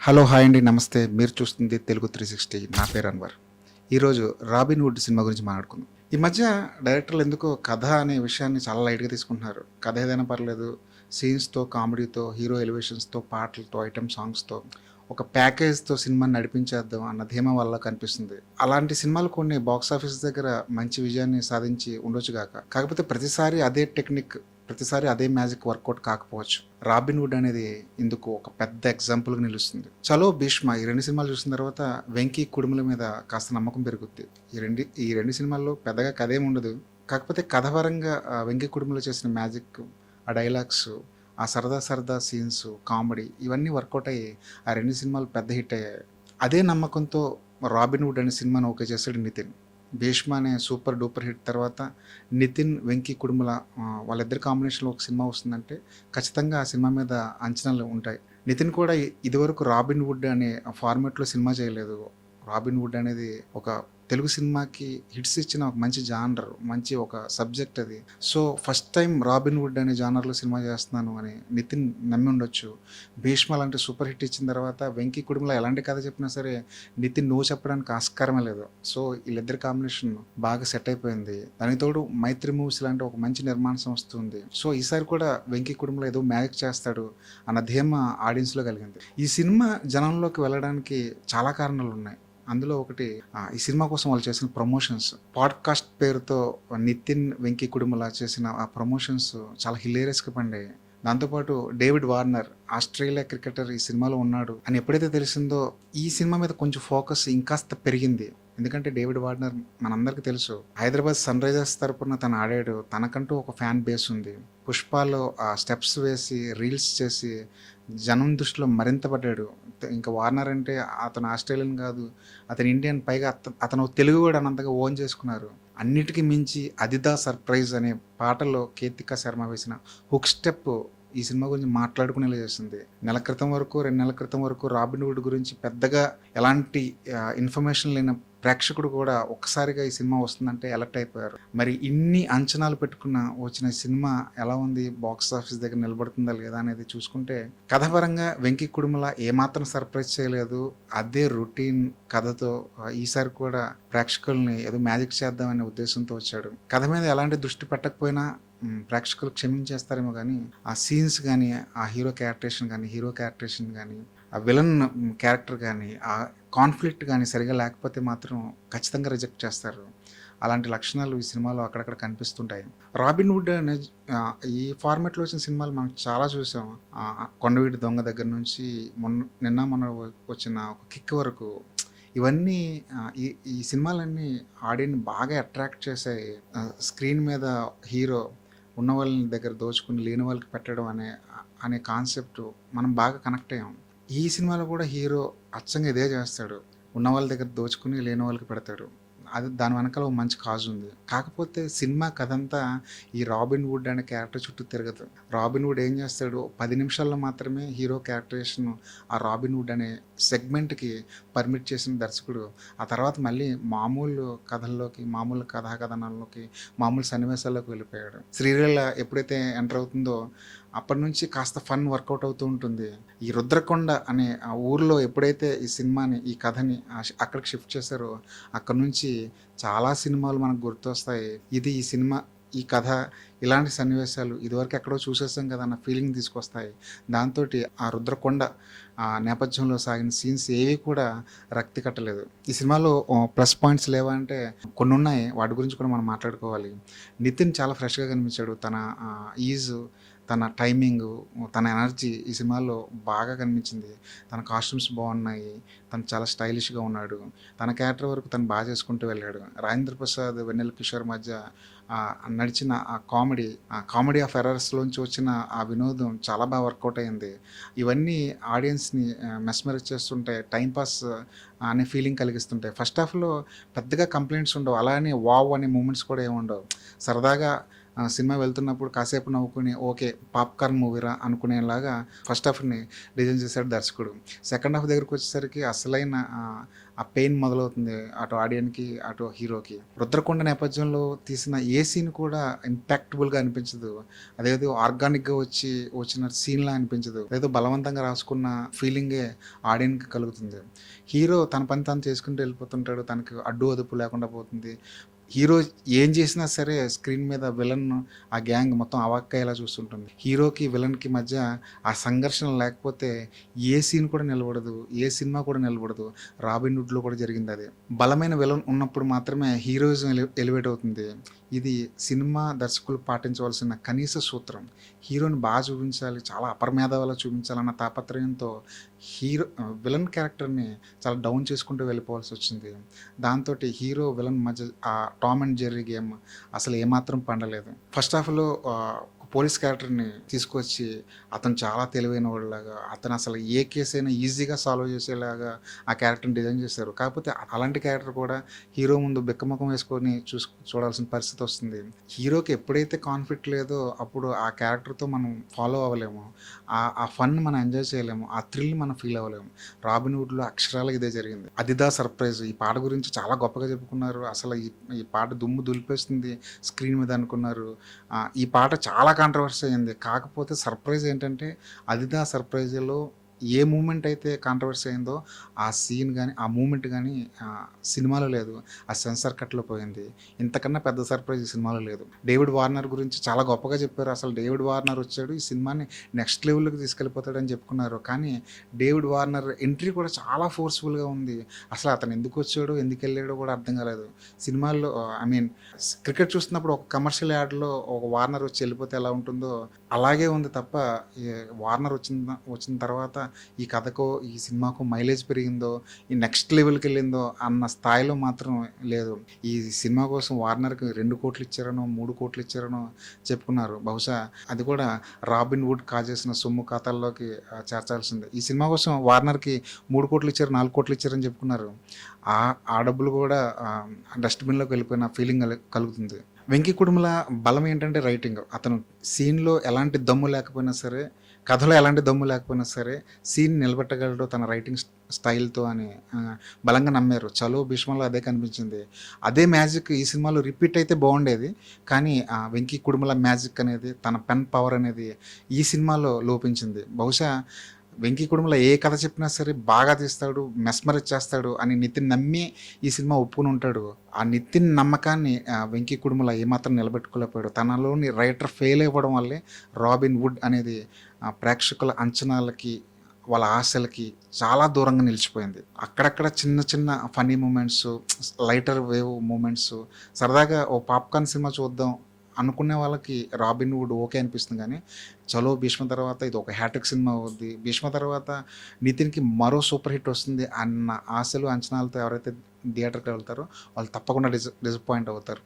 Hello hi అండి, నమస్తే. మీరు చూస్తుంది తెలుగు 360. నా పేరు అన్వర్. ఈరోజు రాబిన్ హుడ్ సినిమా గురించి మాట్లాడుకుందాం. ఈ మధ్య డైరెక్టర్లు ఎందుకో కథ అనే విషయాన్ని చాలా లైట్గా తీసుకుంటున్నారు. కథ ఏదైనా పర్లేదు, సీన్స్తో, కామెడీతో, హీరో ఎలివేషన్స్తో, పాటలతో, ఐటమ్ సాంగ్స్తో ఒక ప్యాకేజ్తో సినిమాని నడిపించేద్దాం అన్న ధీమా వల్ల కనిపిస్తుంది. అలాంటి సినిమాలు కొన్ని బాక్స్ ఆఫీస్ దగ్గర మంచి విజయాన్ని సాధించి ఉండొచ్చు గాక. కాకపోతే ప్రతిసారి అదే టెక్నిక్, ప్రతిసారి అదే మ్యాజిక్ వర్కౌట్ కాకపోవచ్చు. రాబిన్ హుడ్ అనేది ఇందుకు ఒక పెద్ద ఎగ్జాంపుల్గా నిలుస్తుంది. చలో, భీష్మ ఈ రెండు సినిమాలు చూసిన తర్వాత వెంకీ కుడుముల మీద కాస్త నమ్మకం పెరుగుద్ది. ఈ రెండు సినిమాల్లో పెద్దగా కథ ఏమి ఉండదు. కాకపోతే కథపరంగా వెంకీ కుడుములో చేసిన మ్యాజిక్, ఆ డైలాగ్స్, ఆ సరదా సరదా సీన్స్, కామెడీ ఇవన్నీ వర్కౌట్ అయ్యి ఆ రెండు సినిమాలు పెద్ద హిట్ అయ్యాయి. అదే నమ్మకంతో రాబిన్ హుడ్ అనే సినిమాను ఓకే చేశాడు నితిన్. భీష్మ అనే సూపర్ డూపర్ హిట్ తర్వాత నితిన్, వెంకీ కుడుముల వాళ్ళిద్దరి కాంబినేషన్లో ఒక సినిమా వస్తుందంటే ఖచ్చితంగా ఆ సినిమా మీద అంచనాలు ఉంటాయి. నితిన్ కూడా ఇదివరకు రాబిన్ హుడ్ అనే ఫార్మాట్లో సినిమా చేయలేదు. రాబిన్ హుడ్ అనేది ఒక తెలుగు సినిమాకి హిట్స్ ఇచ్చిన ఒక మంచి జానర్, మంచి ఒక సబ్జెక్ట్ అది. So first time robin hood అనే జానర్లో సినిమా చేస్తున్నాను అని నితిన్ నమ్మి ఉండొచ్చు. భీష్మ లాంటి సూపర్ హిట్ ఇచ్చిన తర్వాత వెంకీ కుటుంబంలో ఎలాంటి కథ చెప్పినా సరే నితిన్ నువ్వు చెప్పడానికి ఆస్కారమే లేదు. సో వీళ్ళిద్దరి కాంబినేషన్ బాగా సెట్ అయిపోయింది. దానికి తోడు మైత్రి మూవీస్ లాంటి ఒక మంచి నిర్మాణ సంస్థ ఉంది. సో ఈసారి కూడా వెంకీ కుటుంబంలో ఏదో మ్యాజిక్ చేస్తాడు అన్న ధీమా ఆడియన్స్లో కలిగింది. ఈ సినిమా జనంలోకి వెళ్ళడానికి చాలా కారణాలు ఉన్నాయి. అందులో ఒకటి ఈ సినిమా కోసం వాళ్ళు చేసిన ప్రమోషన్స్. పాడ్కాస్ట్ పేరుతో నితిన్, వెంకీ కుడుముల చేసిన ఆ ప్రమోషన్స్ చాలా హిలేరియస్గా పండాయి. దాంతోపాటు డేవిడ్ వార్నర్, ఆస్ట్రేలియా క్రికెటర్, ఈ సినిమాలో ఉన్నాడు అని ఎప్పుడైతే తెలిసిందో ఈ సినిమా మీద కొంచెం ఫోకస్ ఇంకాస్త పెరిగింది. ఎందుకంటే డేవిడ్ వార్నర్ మనందరికీ తెలుసు, హైదరాబాద్ సన్ రైజర్స్ తరపున తను ఆడాడు. తనకంటూ ఒక ఫ్యాన్ బేస్ ఉంది. పుష్పాలో ఆ స్టెప్స్ వేసి రీల్స్ చేసి జనం దృష్టిలో మరింత పడ్డాడు. ఇంకా వార్నర్ అంటే అతను ఆస్ట్రేలియన్ కాదు, అతను ఇండియన్, పైగా అతను తెలుగు కూడా అనంతగా ఓన్ చేసుకున్నారు. అన్నిటికీ మించి అదిదా సర్ప్రైజ్ అనే పాటలో కేతికా శర్మ వేసిన హుక్ స్టెప్ ఈ సినిమా గురించి మాట్లాడుకునేలా చేస్తుంది. నెల క్రితం వరకు, 2 నెలల క్రితం వరకు రాబిన్ హుడ్ గురించి పెద్దగా ఎలాంటి ఇన్ఫర్మేషన్ లేని ప్రేక్షకుడు కూడా ఒక్కసారిగా ఈ సినిమా వస్తుందంటే అలర్ట్ అయిపోయారు. మరి ఇన్ని అంచనాలు పెట్టుకున్న వచ్చిన సినిమా ఎలా ఉంది, బాక్స్ ఆఫీస్ దగ్గర నిలబడుతుందా లేదా అనేది చూసుకుంటే కథపరంగా వెంకీ కుడుముల ఏమాత్రం సర్ప్రైజ్ చేయలేదు. అదే రొటీన్ కథతో ఈసారి కూడా ప్రేక్షకుల్ని ఏదో మ్యాజిక్ చేద్దామనే ఉద్దేశంతో వచ్చాడు. కథ మీద ఎలాంటి దృష్టి పెట్టకపోయినా ప్రేక్షకులు క్షమించేస్తారేమో కానీ ఆ సీన్స్ కానీ, ఆ హీరో క్యారెక్టరేషన్ కానీ, ఆ విలన్ క్యారెక్టర్ కానీ, ఆ కాన్ఫ్లిక్ట్ కానీ సరిగా లేకపోతే మాత్రం ఖచ్చితంగా రిజెక్ట్ చేస్తారు. అలాంటి లక్షణాలు ఈ సినిమాలో అక్కడక్కడ కనిపిస్తుంటాయి. రాబిన్ హుడ్ అనే ఈ ఫార్మాట్లో వచ్చిన సినిమాలు మనం చాలా చూసాం. కొండవీటి దొంగ దగ్గర నుంచి మొన్న వచ్చిన ఒక కిక్ వరకు ఇవన్నీ ఈ ఈ సినిమాలన్నీ ఆడియన్ని బాగా అట్రాక్ట్ చేసాయి. స్క్రీన్ మీద హీరో ఉన్న వాళ్ళని దగ్గర దోచుకుని లేని వాళ్ళకి పెట్టడం అనే కాన్సెప్ట్ మనం బాగా కనెక్ట్ అయ్యాం. ఈ సినిమాలో కూడా హీరో అచ్చంగా ఇదే చేస్తాడు. ఉన్న వాళ్ళ దగ్గర దోచుకుని లేని వాళ్ళకి పెడతాడు. దాని వెనకాల ఒక మంచి కాజ్ ఉంది. కాకపోతే సినిమా కథంతా ఈ రాబిన్ హుడ్ అనే క్యారెక్టర్ చుట్టూ తిరగదు. రాబిన్ హుడ్ ఏం చేస్తాడు, 10 నిమిషాల్లో మాత్రమే హీరో క్యారెక్టరేషన్ ఆ రాబిన్ హుడ్ అనే సెగ్మెంట్కి పర్మిట్ చేసిన దర్శకుడు ఆ తర్వాత మళ్ళీ మామూలు కథల్లోకి, మామూలు కథాకథనాల్లోకి, మామూలు సన్నివేశాల్లోకి వెళ్ళిపోయాడు. శ్రీలీల ఎప్పుడైతే ఎంటర్ అవుతుందో అప్పటి నుంచి కాస్త ఫన్ వర్కౌట్ అవుతూ ఉంటుంది. ఈ రుద్రకొండ అనే ఆ ఊరిలో ఎప్పుడైతే ఈ సినిమాని, ఈ కథని అక్కడికి షిఫ్ట్ చేశారో అక్కడ నుంచి చాలా సినిమాలు మనకు గుర్తొస్తాయి. ఈ సినిమా, ఈ కథ, ఇలాంటి సన్నివేశాలు ఇదివరకు ఎక్కడో చూసేసాం కదా అన్న ఫీలింగ్ తీసుకొస్తాయి. దాంతో ఆ రుద్రకొండ నేపథ్యంలో సాగిన సీన్స్ ఏవి కూడా రక్తి కట్టలేదు. ఈ సినిమాలో ప్లస్ పాయింట్స్ లేవా అంటే కొన్ని ఉన్నాయి. వాటి గురించి కూడా మనం మాట్లాడుకోవాలి. నితిన్ చాలా ఫ్రెష్గా కనిపించాడు. తన తన టైమింగు, తన ఎనర్జీ ఈ సినిమాలో బాగా కనిపించింది. తన కాస్ట్యూమ్స్ బాగున్నాయి. తను చాలా స్టైలిష్గా ఉన్నాడు. తన క్యారెక్టర్ వరకు తను బాగా చేసుకుంటూ వెళ్ళాడు. రాజేంద్ర ప్రసాద్, వెన్నెల కిషోర్ మధ్య నడిచిన ఆ కామెడీ ఆఫ్ ఎర్రర్స్లోంచి వచ్చిన ఆ వినోదం చాలా బాగా వర్కౌట్ అయింది. ఇవన్నీ ఆడియన్స్ని మెస్మరైజ్ చేస్తుంటాయి, టైంపాస్ అనే ఫీలింగ్ కలిగిస్తుంటాయి. ఫస్ట్ హాఫ్లో పెద్దగా కంప్లైంట్స్ ఉండవు, అలానే వావ్ అనే మూమెంట్స్ కూడా ఏమి ఉండవు. సరదాగా సినిమా వెళ్తున్నప్పుడు కాసేపు నవ్వుకుని ఓకే పాప్‌కార్న్ మూవీరా అనుకునేలాగా ఫస్ట్ హాఫ్‌ని డిజైన్ చేశాడు దర్శకుడు. సెకండ్ హాఫ్ దగ్గరికొచ్చేసరికి అసలైన ఆ పెయిన్ మొదలవుతుంది. అటు ఆడియన్‌కి, అటు హీరోకి. 'రుద్రకొండ' నేపథ్యంలో తీసిన ఏ సీన్ కూడా ఇంపాక్టబుల్‌గా అనిపించదు. అదేదో ఆర్గానిక్‌గా వచ్చిన సీన్‌లా అనిపించదు. ఏదో బలవంతంగా రాసుకున్న ఫీలింగే ఆడియన్‌కి కలుగుతుంది. హీరో తన పని తాను చేసుకుంటూ వెళ్ళిపోతుంటాడు. తనకి అడ్డు అదుపు లేకుండా పోతుంది. హీరో ఏం చేసినా సరే స్క్రీన్ మీద విలన్ ఆ గ్యాంగ్ మొత్తం అవాక్కయ్యేలా చూస్తుంటుంది. హీరోకి, విలన్‌కి మధ్య ఆ సంఘర్షణ లేకపోతే ఏ సీన్ కూడా నిలబడదు. ఏ సినిమా కూడా నిలబడదు. 'రాబిన్ హుడ్‌లో' కూడా జరిగిందదే. బలమైన విలన్ ఉన్నప్పుడు మాత్రమే హీరోయిజం ఎలివేట్ అవుతుంది. ఇది సినిమా దర్శకులు పాటించవలసిన కనీస సూత్రం. హీరోని చూపించాలి, చాలా అపరమేధవలా చూపించాలన్న తాపత్రయంతో విలన్ క్యారెక్టర్‌ని చాలా డౌన్ చేసుకుంటూ వెళ్ళిపోవాల్సొచ్చింది. దాంతోటి హీరో, విలన్ మధ్య ఆ టామ్ అండ్ జెర్రీ గేమ్ అసలు ఏమాత్రం పండలేదు. ఫస్ట్ హాఫ్‌లో పోలీస్ క్యారెక్టర్‌ని తీసుకొచ్చి అతను చాలా తెలివైనవాడిలాగా, అతను అసలు ఏ కేసైనా ఈజీగా సాల్వ్ చేసేలాగా ఆ క్యారెక్టర్‌ని డిజైన్ చేశారు. కాకపోతే అలాంటి క్యారెక్టర్ కూడా హీరో ముందు బిక్కమొఖం వేసుకొని చూడాల్సిన పరిస్థితి వస్తుంది. హీరోకి ఎప్పుడైతే కాన్ఫ్లిక్ట్ లేదో అప్పుడు ఆ క్యారెక్టర్‌తో మనం ఫాలో అవ్వలేము. ఆ ఫన్ మనం ఎంజాయ్ చేయలేము. ఆ థ్రిల్ మనం ఫీల్ అవ్వలేము. 'రాబిన్ హుడ్‌లో' అక్షరాల ఇదే జరిగింది. అదిదా సర్ప్రైజ్. ఈ పాట గురించి చాలా గొప్పగా చెప్పుకున్నారు. అసలు ఈ పాట దుమ్ము దులిపేస్తుంది స్క్రీన్ మీద అనుకున్నారు. ఈ పాట చాలా కాంట్రవర్సీ అయింది. కాకపోతే సర్ప్రైజ్ ఏంటంటే 'అదిదా సర్ప్రైజ్‌లో' ఏ మూమెంట్ అయితే కాంట్రవర్సీ అయిందో ఆ సీన్ గాని, ఆ మూమెంట్ గాని సినిమాలో లేదు. ఆ సెన్సార్ కట్‌లో పోయింది. ఇంతకన్నా పెద్ద సర్ప్రైజ్ ఈ సినిమాలో లేదు. డేవిడ్ వార్నర్ గురించి చాలా గొప్పగా చెప్పారు. అసలు డేవిడ్ వార్నర్ వచ్చాడు ఈ సినిమాని నెక్స్ట్ లెవెల్‌లోకి తీసుకెళ్ళిపోతాడని చెప్పుకున్నారు. కానీ డేవిడ్ వార్నర్ ఎంట్రీ కూడా చాలా ఫోర్స్‌ఫుల్‌గా ఉంది. అసలు అతను ఎందుకొచ్చాడో, ఎందుకెళ్ళాడో కూడా అర్థం కాలేదు. సినిమాల్లో ఐ మీన్ క్రికెట్ చూస్తున్నప్పుడు ఒక కమర్షియల్ యాడ్‌లో ఒక వార్నర్ వచ్చి వెళ్ళిపోతే ఎలా ఉంటుందో అలాగే ఉంది తప్ప ఈ వార్నర్ వచ్చిన తర్వాత ఈ కథకో, ఈ సినిమాకో మైలేజ్ పెరిగిందో, ఈ నెక్స్ట్ లెవెల్‌కెళ్ళిందో అన్న స్థాయిలో మాత్రం లేదు. ఈ సినిమా కోసం వార్నర్‌కి 2,00,00,000 ఇచ్చారనో, 3,00,00,000 ఇచ్చారనో చెప్పుకున్నారు. బహుశా అది కూడా 'రాబిన్ హుడ్' కాజేసిన సొమ్ము ఖాతాల్లోకి చేర్చాల్సిందే. ఈ సినిమా కోసం వార్నర్‌కి 3,00,00,000 ఇచ్చారు, 4,00,00,000 ఇచ్చారని చెప్పుకున్నారు. ఆ డబ్బులు కూడా డస్ట్‌బిన్‌లోకి వెళ్ళిపోయిన ఫీలింగ్ కలుగుతుంది. 'వెంకి కుడుముల' బలం ఏంటంటే రైటింగ్. అతను సీన్‌లో ఎలాంటి దమ్ము లేకపోయినా సరే, కథలో ఎలాంటి దమ్ము లేకపోయినా సరే, సీన్ నిలబెట్టగలడు తన రైటింగ్ స్టైల్‌తో అని బలంగా నమ్మారు. 'చలో భీష్మలో' అదే కనిపించింది. అదే మ్యాజిక్ ఈ సినిమాలో రిపీట్ అయితే బాగుండేది. కానీ 'వెంకి కుడుముల' మ్యాజిక్ అనేది, తన పెన్ పవర్ అనేది ఈ సినిమాలో లోపించింది. బహుశా 'వెంకి కుడుముల' ఏ కథ చెప్పినా సరే బాగా తీస్తాడు, మెస్మరైజ్ చేస్తాడు అని నితిన్ నమ్మి ఈ సినిమా ఒప్పుకొని ఉంటాడు. ఆ నితిన్ నమ్మకాన్ని 'వెంకి కుడుముల' ఏమాత్రం నిలబెట్టుకోలేకపోయాడు. తనలోని రైటర్ ఫెయిల్ అవ్వడం వల్లే 'రాబిన్ హుడ్' అనేది ప్రేక్షకుల అంచనాలకి, వాళ్ళ ఆశలకి చాలా దూరంగా నిలిచిపోయింది. అక్కడక్కడ చిన్న చిన్న funny moments, lighter wave moments, సరదాగా ఓ పాప్‌కార్న్ సినిమా చూద్దాం అనుకునే వాళ్ళకి 'రాబిన్ హుడ్' ఓకే అనిపిస్తుంది గానీ, 'చలో భీష్మ' తర్వాత ఇది ఒక హ్యాట్రిక్ సినిమా అవుద్ది. 'భీష్మ' తర్వాత నితిన్‌కి మరో సూపర్ హిట్ వస్తుంది అన్న ఆశలు, అంచనాలతో ఎవరైతే థియేటర్‌కి వెళ్తారో వాళ్ళు తప్పకుండా డిసప్పాయింట్ అవుతారు.